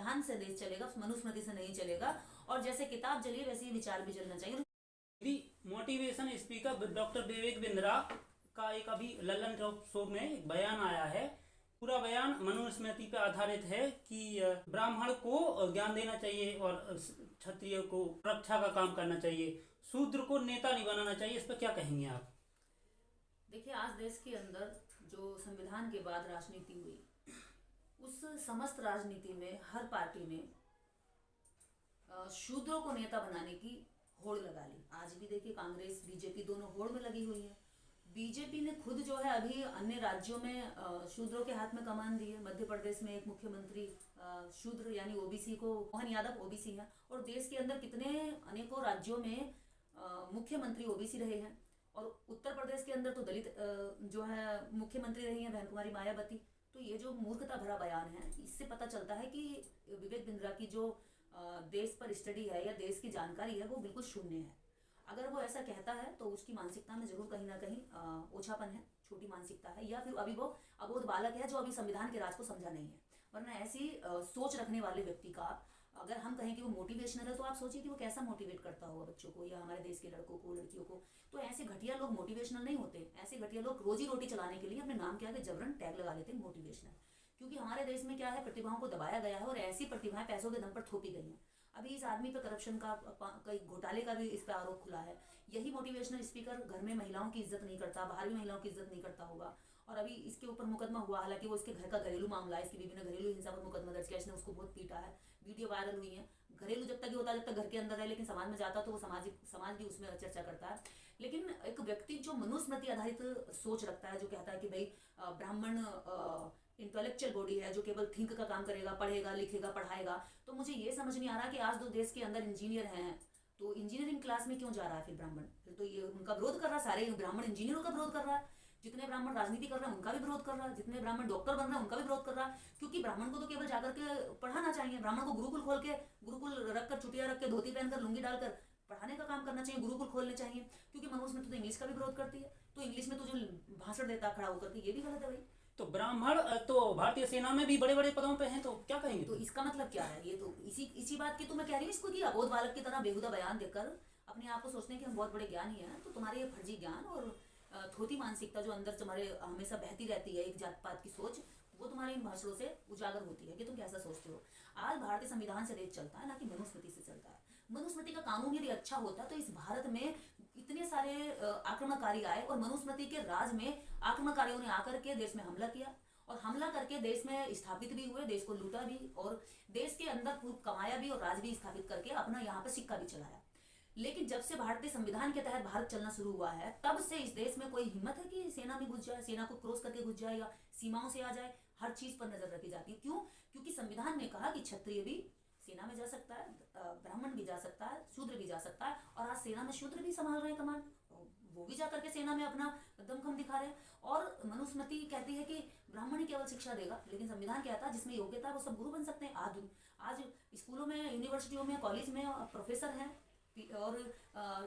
संविधान से देश चलेगा, मनुस्मृति से नहीं चलेगा। और जैसे किताब चली वैसे ही विचार भी चलना चाहिए। Motivation speaker doctor Vivek Bindra का एक अभी लल्लन टॉप शो में एक बयान आया है। पूरा बयान मनुस्मृति पर आधारित है कि ब्राह्मण को ज्ञान देना चाहिए और क्षत्रिय को रक्षा का काम करना चाहिए, शूद्र को नेता नहीं बनाना चाहिए। इस पर क्या कहेंगे आप? देखिए, आज देश के अंदर जो संविधान के बाद राजनीति हुई, उस समस्त राजनीति में हर पार्टी ने शूद्रों को नेता बनाने की होड़ लगा ली। आज भी देखिए, कांग्रेस बीजेपी दोनों होड़ में लगी हुई है। बीजेपी ने खुद जो है अभी अन्य राज्यों में शूद्रों के हाथ में कमान दी है। मध्य प्रदेश में एक मुख्यमंत्री शूद्र यानी ओबीसी को, मोहन यादव ओबीसी है। और देश के अंदर कितने अनेकों राज्यों में मुख्यमंत्री ओबीसी रहे हैं। और उत्तर प्रदेश के अंदर तो दलित जो है मुख्यमंत्री रही है, बहन कुमारी मायावती। तो ये जो मूर्खता भरा बयान है, इससे पता चलता है कि विवेक बिंद्रा की जो देश पर स्टडी है या देश की जानकारी है वो बिल्कुल शून्य है। अगर वो ऐसा कहता है तो उसकी मानसिकता में जरूर कहीं ना कहीं ओछापन है, छोटी मानसिकता है, या फिर अभी वो अबोध बालक है जो अभी संविधान के राज को समझा नहीं है। वरना ऐसी सोच रखने वाले व्यक्ति का अगर हम कहें कि वो मोटिवेशनल है, तो आप सोचिए कि वो कैसा मोटिवेट करता होगा बच्चों को या हमारे देश के लड़कों को, लड़कियों को। तो ऐसे घटिया लोग मोटिवेशनल नहीं होते। ऐसे घटिया लोग रोजी रोटी चलाने के लिए अपने नाम के आगे जबरन टैग लगा लेते हैं मोटिवेशनल। क्योंकि हमारे देश में क्या है, प्रतिभाओं को दबाया गया है और ऐसी प्रतिभाएं पैसों के दम पर थोपी गई हैं। अभी इस आदमी पे करप्शन का, कई घोटाले का भी इस पे आरोप खुला है। यही मोटिवेशनल स्पीकर घर में महिलाओं की इज्जत नहीं करता, बाहर भी महिलाओं की इज्जत नहीं करता होगा। और अभी इसके ऊपर मुकदमा हुआ, हालांकि वो इसके घर का घरेलू मामला है, इसकी बीवी ने घरेलू हिंसा पर मुकदमा दर्ज किया, इसने उसको बहुत पीटा है, वीडियो वायरल हुई है। घरेलू जब तक ही होता है, जब तक घर के अंदर है, लेकिन समाज में जाता तो वो समाज भी उसमें चर्चा करता है। लेकिन एक व्यक्ति जो मनुस्मृति आधारित सोच रखता है, जो कहता है कि भाई ब्राह्मण इंटेलेक्चुअल बॉडी है जो केवल थिंक का काम करेगा, पढ़ेगा, लिखेगा, पढ़ाएगा, तो मुझे ये समझ नहीं आ रहा कि आज जो देश के अंदर इंजीनियर हैं, तो इंजीनियरिंग क्लास में क्यों जा रहा है फिर ब्राह्मण? फिर तो ये उनका विरोध कर रहा है, सारे ब्राह्मण इंजीनियरों का विरोध कर रहा है। जितने ब्राह्मण राजनीति कर रहे हैं उनका भी विरोध कर रहा है, जितने ब्राह्मण डॉक्टर बन रहे हैं उनका भी विरोध कर रहा है। क्योंकि ब्राह्मण को तो केवल जाकर के पढ़ाना चाहिए, ब्राह्मण को गुरुकुल खोल के, गुरुकुल रखकर, चुटिया रख के, धोती पहनकर, लुंगी डालकर पढ़ाने का काम करना चाहिए, गुरुकुल खोलने चाहिए। क्योंकि मनुस्मृति तो इंग्लिश का भी विरोध करती है, तो इंग्लिश में तो जो भाषण देता खड़ा होकर के, ये भी गलत है भाई। तो ब्राह्मण तो भारतीय सेना में भी बड़े बड़े पदों पे हैं, तो क्या कहेंगे? तो इसका मतलब क्या है? ये तो इसी बात की तो मैं कह रही हूँ इसको, कि अबोध बालक की तरह बेहुदा बयान देकर अपने आप को सोचने कि हम बहुत बड़े ज्ञानी हैं। तो तुम्हारे ये फर्जी ज्ञान और थोती मानसिकता जो अंदर तुम्हारे हमेशा बहती रहती है, एक जात पात की सोच, वो तुम्हारे इन भाषणों से उजागर होती है कि तुम कैसा सोचते हो। आज भारतीय संविधान से देश चलता है, ना कि मनुस्मृति से चलता है। मनुस्मृति का कानून यदि अच्छा होता तो इस भारत में इतने सारे आक्रमणकारी आए, और मनुस्मृति के राज में आक्रमणकारियों ने आकर के देश में हमला किया, और हमला करके देश में स्थापित भी हुए, देश को लूटा भी, और देश के अंदर खूब कमाया भी, और राज भी स्थापित करके अपना यहाँ पे सिक्का भी चलाया। लेकिन जब से भारतीय संविधान के तहत भारत चलना शुरू हुआ है, तब से इस देश में कोई हिम्मत है कि सेना में घुस जाए, सेना को क्रॉस करके घुस जाए, या सीमाओं से आ जाए। हर चीज पर नजर रखी जाती है। क्यों? क्योंकि संविधान ने कहा कि क्षत्रिय भी सेना में जा सकता है, ब्राह्मण भी जा सकता है, शूद्र भी जा सकता है। और आज सेना में शूद्र भी संभाल रहे हैं कमान, वो भी जाकर के सेना में अपना दमखम दिखा रहे हैं। और मनुस्मृति कहती है कि ब्राह्मण ही केवल शिक्षा देगा, लेकिन संविधान कहता है जिसमें योग्यता है वो सब गुरु बन सकते हैं। आज स्कूलों में, यूनिवर्सिटियों में, कॉलेज में प्रोफेसर हैं और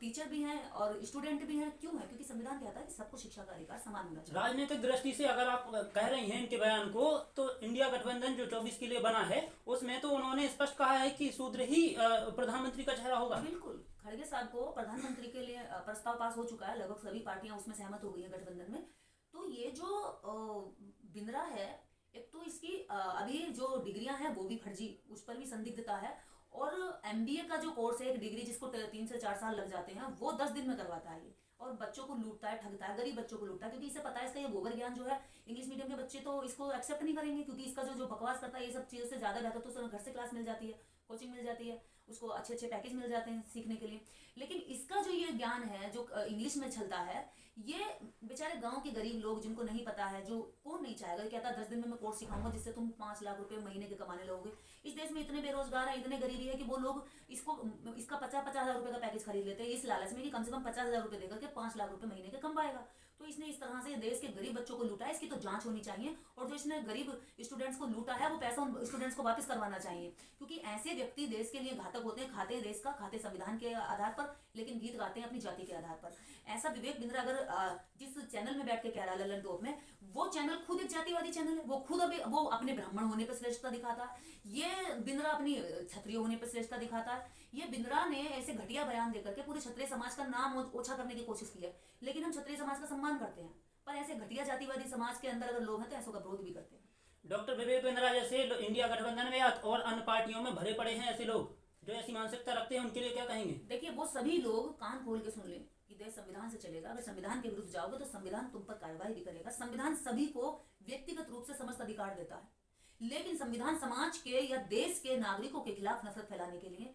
टीचर भी हैं और स्टूडेंट भी हैं। क्यों है? क्योंकि संविधान कहता है कि सबको शिक्षा का अधिकार समान होना चाहिए। राजनीतिक दृष्टि से अगर आप कह रही हैं इनके बयान को, तो इंडिया गठबंधन जो 24 के लिए बना है, उसमें तो उन्होंने स्पष्ट कहा है कि शूद्र ही प्रधानमंत्री का चेहरा होगा। बिल्कुल, खड़गे साहब को प्रधानमंत्री के लिए प्रस्ताव पास हो चुका है, लगभग सभी पार्टियां उसमें सहमत हो गई है गठबंधन में। तो ये जो बिंद्रा है, एक तो इसकी अभी जो डिग्रियां हैं वो भी फर्जी, उस पर भी संदिग्धता है। और एमबीए का जो कोर्स है, एक डिग्री जिसको 3 से 4 साल लग जाते हैं, वो 10 दिन में करवाता है ये। और बच्चों को लूटता है, ठगता है, गरीब बच्चों को लूटता है। क्योंकि इसे पता है इसका ये गोबर ज्ञान जो है, इंग्लिश मीडियम के बच्चे तो इसको एक्सेप्ट नहीं करेंगे, क्योंकि इसका जो बकवास करता है ये सब चीजों से ज्यादा बेहतर तो उसको घर से क्लास मिल जाती है, कोचिंग मिल जाती है, उसको अच्छे अच्छे पैकेज मिल जाते हैं सीखने के लिए। लेकिन इसका जो ये ज्ञान है जो इंग्लिश में चलता है, ये बेचारे गांव के गरीब लोग जिनको नहीं पता है, जो कौन नहीं चाहेगा, कहता है 10 दिन में मैं कोर्स सिखाऊंगा जिससे तुम 5 लाख रुपए महीने के कमाने लगोगे। इस देश में इतने बेरोजगार है, इतने गरीबी है कि वो लोग इसका 50-50 हजार रुपए का पैकेज खरीद लेते हैं, इस लालच में कि कम से कम 50 हजार रुपए देकर के 5 लाख रुपए महीने के कम पाएगा। तो इसने इस तरह से देश के गरीब बच्चों को लूटा है, इसकी तो जांच होनी चाहिए। और जो इसने गरीब स्टूडेंट्स को लूटा है वो पैसा उन स्टूडेंट्स को वापस करवाना चाहिए, क्योंकि ऐसे व्यक्ति देश के लिए घातक होते हैं। खाते देश का, खाते संविधान के आधार पर, लेकिन गीत गाते हैं अपनी जाति के आधार पर। ऐसा विवेक बिंद्रा अगर जिस चैनल में बैठ के कह रहा है लल्लन टॉप में, वो चैनल खुद एक जातिवादी चैनल है। वो खुद अभी वो अपने ब्राह्मण होने पर श्रेष्ठता दिखाता है। ये बिंद्रा अपनी क्षत्रिय होने पर श्रेष्ठता दिखाता है। ये बिंद्रा ने ऐसे घटिया बयान देकर के पूरे क्षत्रिय समाज का नाम ओछा करने की कोशिश की है। लेकिन हम क्षत्रिय समाज का सम्मान करते हैं, पर ऐसे घटिया जातिवादी समाज के अंदर अगर लोग हैं तो ऐसों का विरोध भी करते हैं। डॉक्टर विवेक बिंद्रा जैसे इंडिया गठबंधन में और अन्य पार्टियों में भरे पड़े हैं ऐसे लोग जो ऐसी मानसिकता रखते हैं, उनके लिए क्या कहेंगे? देखिए, वो सभी लोग कान खोल के सुन लें कि देश संविधान से चलेगा। अगर संविधान के विरुद्ध जाओगे तो संविधान तुम पर कार्रवाई भी करेगा। संविधान सभी को व्यक्तिगत रूप से समस्त अधिकार देता है, लेकिन संविधान समाज के या देश के नागरिकों के खिलाफ नफरत फैलाने के लिए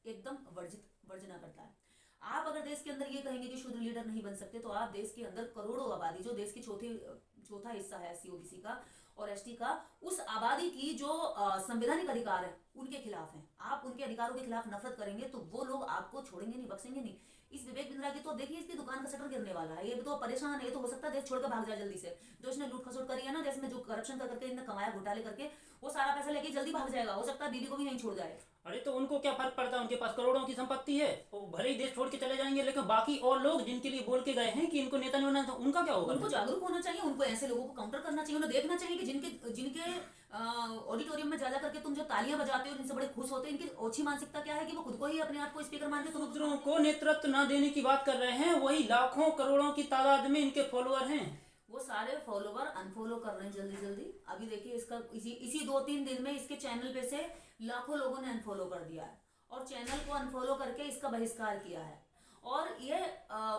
एकदम वर्जना करता है। आप अगर देश के अंदर ये कहेंगे कि शूद्र लीडर नहीं बन सकते, तो आप देश के अंदर करोड़ों आबादी, जो देश की चौथा हिस्सा है एससी ओबीसी का और एसटी का, उस आबादी की जो संवैधानिक अधिकार है उनके खिलाफ है। आप उनके अधिकारों के खिलाफ नफरत करेंगे तो वो लोग आपको छोड़ेंगे नहीं, बख्शेंगे नहीं। इस विवेक बिंद्रा की तो देखिए, इसकी दुकान का शटर गिरने वाला है। ये तो परेशान है, ये तो हो सकता है देश छोड़कर भाग जाए जल्दी से। जो इसने लूट खसोट करी है ना देश में, जो करप्शन करके इन्हें कमाया, घोटाले करके, वो सारा पैसा लेके जल्दी भाग जाएगा। हो सकता है बीबी को भी नहीं छोड़ जाए। अरे तो उनको क्या फर्क पड़ता है? उनके पास करोड़ों की संपत्ति है, वो भले ही देश छोड़ के चले जाएंगे, लेकिन बाकी और लोग जिनके लिए बोल के गए हैं कि इनको नेता नहीं होना था, उनका क्या होगा? उनको जागरूक होना चाहिए, उनको ऐसे लोगों को काउंटर करना चाहिए। उन्हें देखना चाहिए कि जिनके ऑडिटोरियम में जा करके तुम जो तालियां बजाते हो, जिनसे बड़े खुश होते हैं, इनकी ओछी मानसिकता क्या है कि वो खुद को ही अपने आप को स्पीकर मानते। शूद्रों को नेतृत्व न देने की बात कर रहे हैं, वही लाखों करोड़ों की तादाद में इनके फॉलोअर हैं। वो सारे फॉलोवर अनफॉलो कर रहे हैं जल्दी। अभी देखिए, इसका इसी 2-3 दिन में इसके चैनल पे से लाखों लोगों ने अनफॉलो कर दिया है और चैनल को अनफॉलो करके इसका बहिष्कार किया है। और ये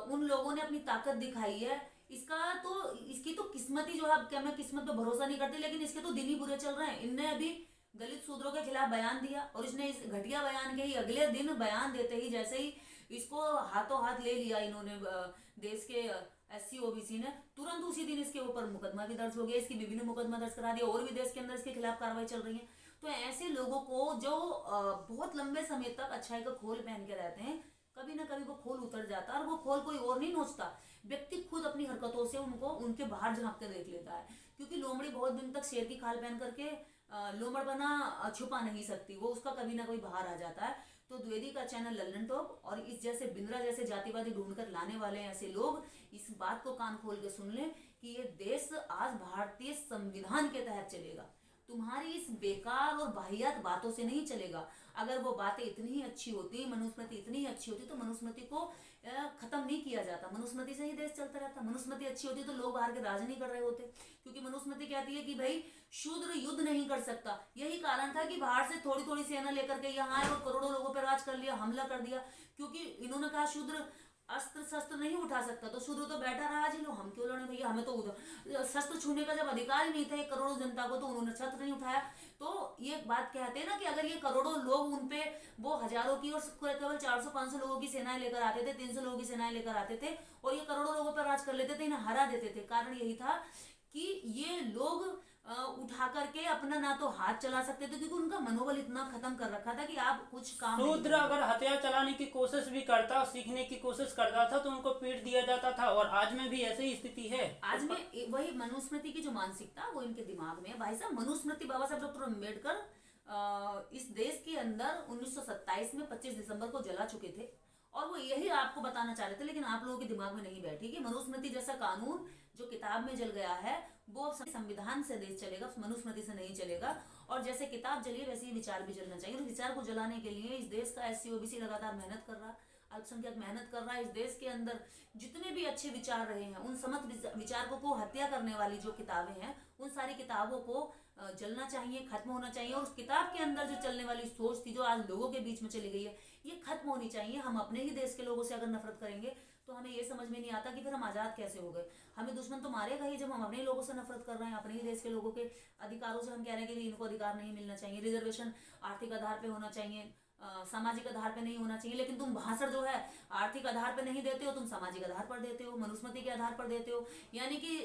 उन लोगों ने अपनी ताकत दिखाई है। इसकी तो किस्मत ही जो है, अब क्या मैं किस्मत पे भरोसा नहीं करती, लेकिन इसके तो दिन ही बुरे चल रहे हैं। इनने अभी दलित शूद्रों के खिलाफ बयान दिया और इसने इस घटिया बयान के ही अगले दिन, बयान देते ही जैसे ही इसको हाथों हाथ ले लिया इन्होंने, देश के एससी ओबीसी ने, तुरंत उसी दिन इसके ऊपर मुकदमा भी दर्ज हो गया। इसकी बीवी ने मुकदमा दर्ज करा दिया और भी देश के अंदर इसके खिलाफ कार्रवाई चल रही है। तो ऐसे लोगों को जो बहुत लंबे समय तक अच्छाई का खोल पहन के रहते हैं, कभी ना कभी वो खोल उतर जाता है और वो खोल कोई और नहीं नोचता, व्यक्ति खुद अपनी हरकतों से उनके बाहर झांक के देख लेता है। क्योंकि लोमड़ी बहुत दिन तक शेर की खाल पहन करके लोमड़ बना छुपा नहीं सकती, वो उसका कभी ना कभी बाहर आ जाता है। तो द्विवेदी का चैनल लल्लन टॉप और इस जैसे बिंद्रा जैसे जातिवादी ढूंढकर लाने वाले ऐसे लोग इस बात को कान खोल के सुन लें कि ये देश आज भारतीय संविधान के तहत चलेगा। तुम्हारी इस बेकार और वाहियात बातों से नहीं चलेगा। अगर वो बातें इतनी ही अच्छी होती, मनुस्मृति इतनी ही अच्छी होती, तो मनुस्मृति को खत्म नहीं किया जाता। मनुस्मृति से ही देश चलता रहता। मनुस्मृति अच्छी होती तो लोग बाहर के राज नहीं कर रहे होते, क्योंकि मनुस्मृति कहती है कि भाई शूद्र युद्ध नहीं कर सकता। यही कारण था कि बाहर से थोड़ी थोड़ी सेना लेकर के यहाँ आए और करोड़ों लोगों पर राज कर लिया, हमला कर दिया, क्योंकि इन्होंने कहा शूद्र अस्त्र शस्त्र नहीं उठा सकता, तो शूद्र तो बैठा रहा जी, लो हम क्यों लड़े भैया, हमें तो उधर शस्त्र छूने का जब अधिकार ही नहीं था एक करोड़ों जनता को, तो उन्होंने शस्त्र नहीं उठाया। तो ये बात कहते हैं ना कि अगर ये करोड़ों लोग उनपे वो हजारों की और केवल 400-500 लोगों की सेनाएं लेकर आते थे, 300 लोगों की सेनाएं लेकर आते थे और ये करोड़ों लोगों पर राज कर लेते थे, इन्हें हरा देते थे। कारण यही था कि ये लोग उठा करके अपना ना तो हाथ चला सकते थे, क्योंकि उनका मनोबल इतना खत्म कर रखा था कि आप कुछ काम शूद्र अगर हथियार चलाने की कोशिश भी करता, सीखने की कोशिश करता था, तो उनको पीट दिया जाता था। और आज में भी ऐसी ही स्थिति है। आज में वही मनुस्मृति की जो मानसिकता वो इनके दिमाग में है। भाई साहब, मनुस्मृति बाबा साहब डॉक्टर अम्बेडकर इस देश के अंदर 1927 में 25 दिसंबर को जला चुके थे और वो यही आपको बताना चाह रहे थे, लेकिन आप लोगों के दिमाग में नहीं बैठी कि मनुस्मृति जैसा कानून जो किताब में जल गया है वो संविधान से देश चलेगा, मनुस्मृति से नहीं चलेगा। और जैसे किताब जली वैसे ही विचार भी जलना चाहिए। तो विचार को जलाने के लिए इस देश का एससी ओबीसी लगातार मेहनत कर रहा, अल्पसंख्यक मेहनत कर रहा है। इस देश के अंदर जितने भी अच्छे विचार रहे हैं, उन समस्त विचारों को हत्या करने वाली जो किताबें हैं, उन सारी किताबों को जलना चाहिए, खत्म होना चाहिए। और उस किताब के अंदर जो चलने वाली सोच थी जो आज लोगों के बीच में चली गई है, ये खत्म होनी चाहिए। हम अपने ही देश के लोगों से अगर नफरत करेंगे तो हमें ये समझ में नहीं आता कि फिर हम आजाद कैसे हो गए। हमें दुश्मन तो मारेगा ही जब हम अपने लोगों से नफरत कर रहे हैं, अपने ही देश के लोगों के अधिकारों से हम कह रहे हैं कि इनको अधिकार नहीं मिलना चाहिए, रिजर्वेशन आर्थिक आधार पे होना चाहिए, सामाजिक आधार पे नहीं होना चाहिए। लेकिन तुम भाषण जो है आर्थिक आधार पे नहीं देते हो, तुम सामाजिक आधार पर देते हो, मनुस्मृति के आधार पर देते हो। यानी कि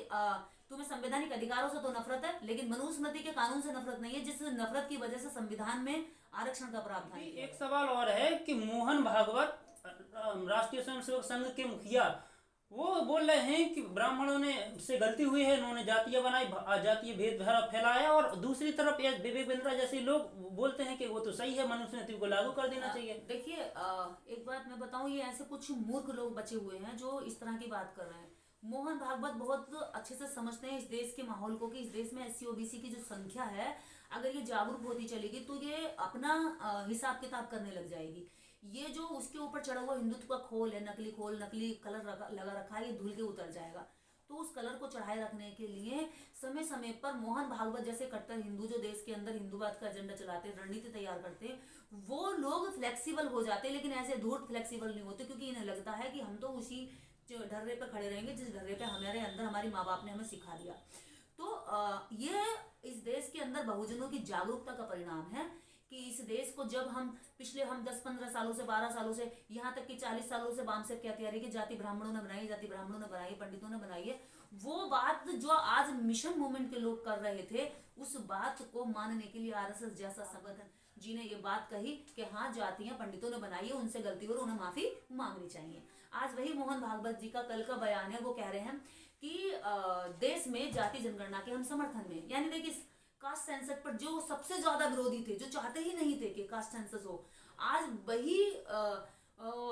तुम्हें संवैधानिक अधिकारों से तो नफरत है, लेकिन मनुस्मृति के कानून से नफरत नहीं है, जिस नफरत की वजह से संविधान में आरक्षण का प्रावधान है। एक सवाल और है कि मोहन भागवत राष्ट्रीय स्वयंसेवक संघ के मुखिया वो बोल रहे हैं कि ब्राह्मणों ने से गलती हुई है, इन्होंने जातीय बनाई, जातीय भेदभाव फैलाया, और दूसरी तरफ ये विवेक बिंद्रा जैसे लोग बोलते हैं कि वो तो सही है, मनुस्मृति को लागू कर देना चाहिए। देखिए, एक बात मैं बताऊं, ये ऐसे कुछ मूर्ख लोग बचे हुए हैं जो इस तरह की बात कर रहे हैं। मोहन भागवत बहुत अच्छे से समझते हैं इस देश के माहौल को, कि इस देश में एससी ओबीसी की जो संख्या है, अगर ये जागरूक होती चलेगी तो ये अपना हिसाब किताब करने लग जाएगी। ये जो उसके ऊपर चढ़ा हुआ हिंदुत्व का खोल है, नकली खोल, नकली कलर लगा रखा है, ये धुल के उतर जाएगा। तो उस कलर को चढ़ाए रखने के लिए समय समय पर मोहन भागवत जैसे कट्टर हिंदू जो देश के अंदर हिंदूवाद का एजेंडा चलाते, रणनीति तैयार करते, वो लोग फ्लेक्सिबल हो जाते, लेकिन ऐसे धूर्त फ्लेक्सिबल नहीं होते, क्योंकि इन्हें लगता है कि हम तो उसी ढर्रे पे खड़े रहेंगे जिस ढर्रे पे हमारे अंदर हमारी माँ बाप ने हमें सिखा दिया। तो ये इस देश के अंदर बहुजनों की जागरूकता का परिणाम है कि इस देश को जब हम पिछले 10-15 सालों से, 12 सालों से, यहाँ तक कि 40 सालों से बाम से कहते आ रही कि जाति ब्राह्मणों ने बनाई, जाति ब्राह्मणों ने बनाई, पंडितों ने बनाई है, वो बात जो आज मिशन मूवमेंट के लोग कर रहे थे, उस बात को मानने के लिए आरएसएस जैसा संगठन जी ने ये बात कही कि हाँ, जातियां पंडितों ने बनाई है, उनसे गलती हो और उन्हें माफी मांगनी चाहिए। आज वही मोहन भागवत जी का कल का बयान है, वो कह रहे हैं कि देश में जाति जनगणना के हम समर्थन में, यानी देखिए कास्ट सेंसस पर जो सबसे ज्यादा विरोधी थे, जो चाहते ही नहीं थे कि कास्ट सेंसस हो, आज वही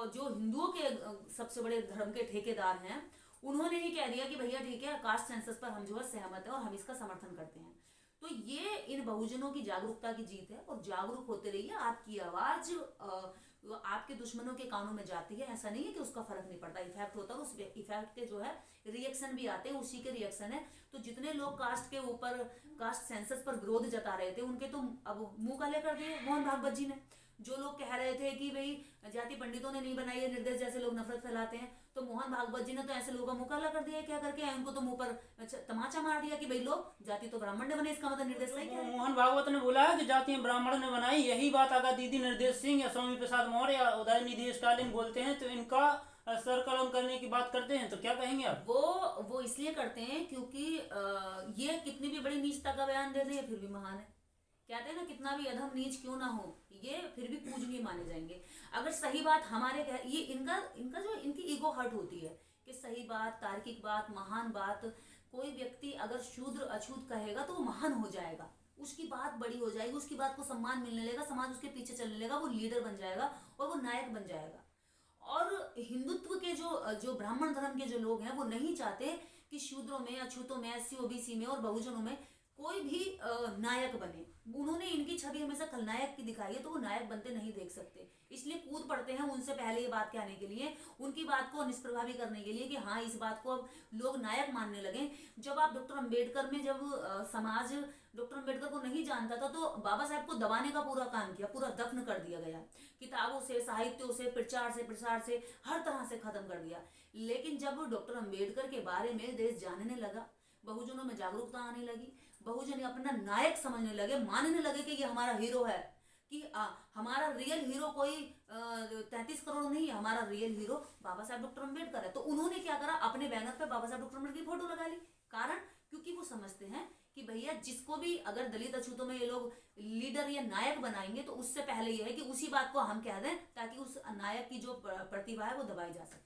जो हिंदुओं के सबसे बड़े धर्म के ठेकेदार हैं, उन्होंने ही कह दिया कि भैया ठीक है, कास्ट सेंसस पर हम जो है सहमत है और हम इसका समर्थन करते हैं। तो ये इन बहुजनों की जागरूकता की जीत है, और जागरूक होते रहिए। आपकी आवाज आपके दुश्मनों के कानों में जाती है, ऐसा नहीं है कि उसका फर्क नहीं पड़ता, इफेक्ट होता है, उस इफेक्ट के जो है रिएक्शन भी आते हैं, उसी के रिएक्शन है। तो जितने लोग कास्ट के ऊपर, कास्ट सेंसस पर विरोध जता रहे थे, उनके तो अब मुंह काले कर दिए मोहन भागवत जी ने। जो लोग कह रहे थे कि भाई जाति पंडितों ने नहीं बनाई है, निर्देश जैसे लोग नफरत फैलाते हैं, तो मोहन भागवत जी ने तो ऐसे लोगों का मुंह काला कर दिया। क्या करके उनको तो मुंह पर तमाचा मार दिया कि भाई लोग जाति तो ब्राह्मण ने बने, इसका मतलब निर्देश सही है। मोहन भागवत ने बोला है कि जाति ब्राह्मण ने बनाई, यही बात अगर दीदी निर्देश सिंह या स्वामी प्रसाद मौर्य या उदयनिधि स्टालिन बोलते हैं तो इनका सर कलम करने की बात करते हैं, तो क्या कहेंगे आप? वो इसलिए करते हैं क्योंकि ये कितनी भी बड़ी नीचता का बयान दे दे, फिर भी महान है। कहते हैं ना, कितना भी अधम नीच क्यों ना हो, ये फिर भी पूजनीय माने जाएंगे अगर सही बात हमारे ये इनका जो इनकी ईगो हर्ट होती है कि सही बात, तार्किक बात, महान बात, कोई व्यक्ति अगर शूद्र अछूत कहेगा तो वो महान हो जाएगा, उसकी बात बड़ी हो जाएगी, उसकी बात को सम्मान मिलने लगेगा, समाज उसके पीछे चलने लगेगा, वो लीडर बन जाएगा और वो नायक बन जाएगा। और हिंदुत्व के जो ब्राह्मण धर्म के जो लोग हैं, वो नहीं चाहते कि शूद्रों में, अछूतों में, एससी ओबीसी में और बहुजनों में कोई भी नायक बने। उन्होंने इनकी छवि हमेशा खलनायक की दिखाई है, तो वो नायक बनते नहीं देख सकते, इसलिए कूद पड़ते हैं उनसे पहले ये बात कहने के लिए, उनकी बात को निष्प्रभावी करने के लिए कि हाँ, इस बात को अब लोग नायक मानने लगे। जब आप डॉक्टर अम्बेडकर में, जब समाज डॉक्टर अम्बेडकर को नहीं जानता था, तो बाबा साहब को दबाने का पूरा काम किया, पूरा दफन कर दिया गया, किताबों से, साहित्यों से, प्रचार से हर तरह से खत्म कर दिया। लेकिन जब डॉक्टर अम्बेडकर के बारे में देश जानने लगा, बहुजनों में जागरूकता आने लगी, बहुजन अपना नायक समझने लगे, मानने लगे कि ये हमारा हीरो है, कि हमारा रियल हीरो कोई 33 करोड़ नहीं है, हमारा रियल हीरो बाबा साहब डॉक्टर अम्बेडकर है। तो उन्होंने क्या करा, अपने बैनर पे बाबा साहब डॉक्टर अम्बेडकर की फोटो लगा ली। कारण, क्योंकि वो समझते हैं कि भैया जिसको भी अगर दलित अछूतों में ये लोग लीडर या नायक बनाएंगे, तो उससे पहले ये है कि उसी बात को हम कह दें, ताकि उस नायक की जो प्रतिभा है वो दबाई जा सके।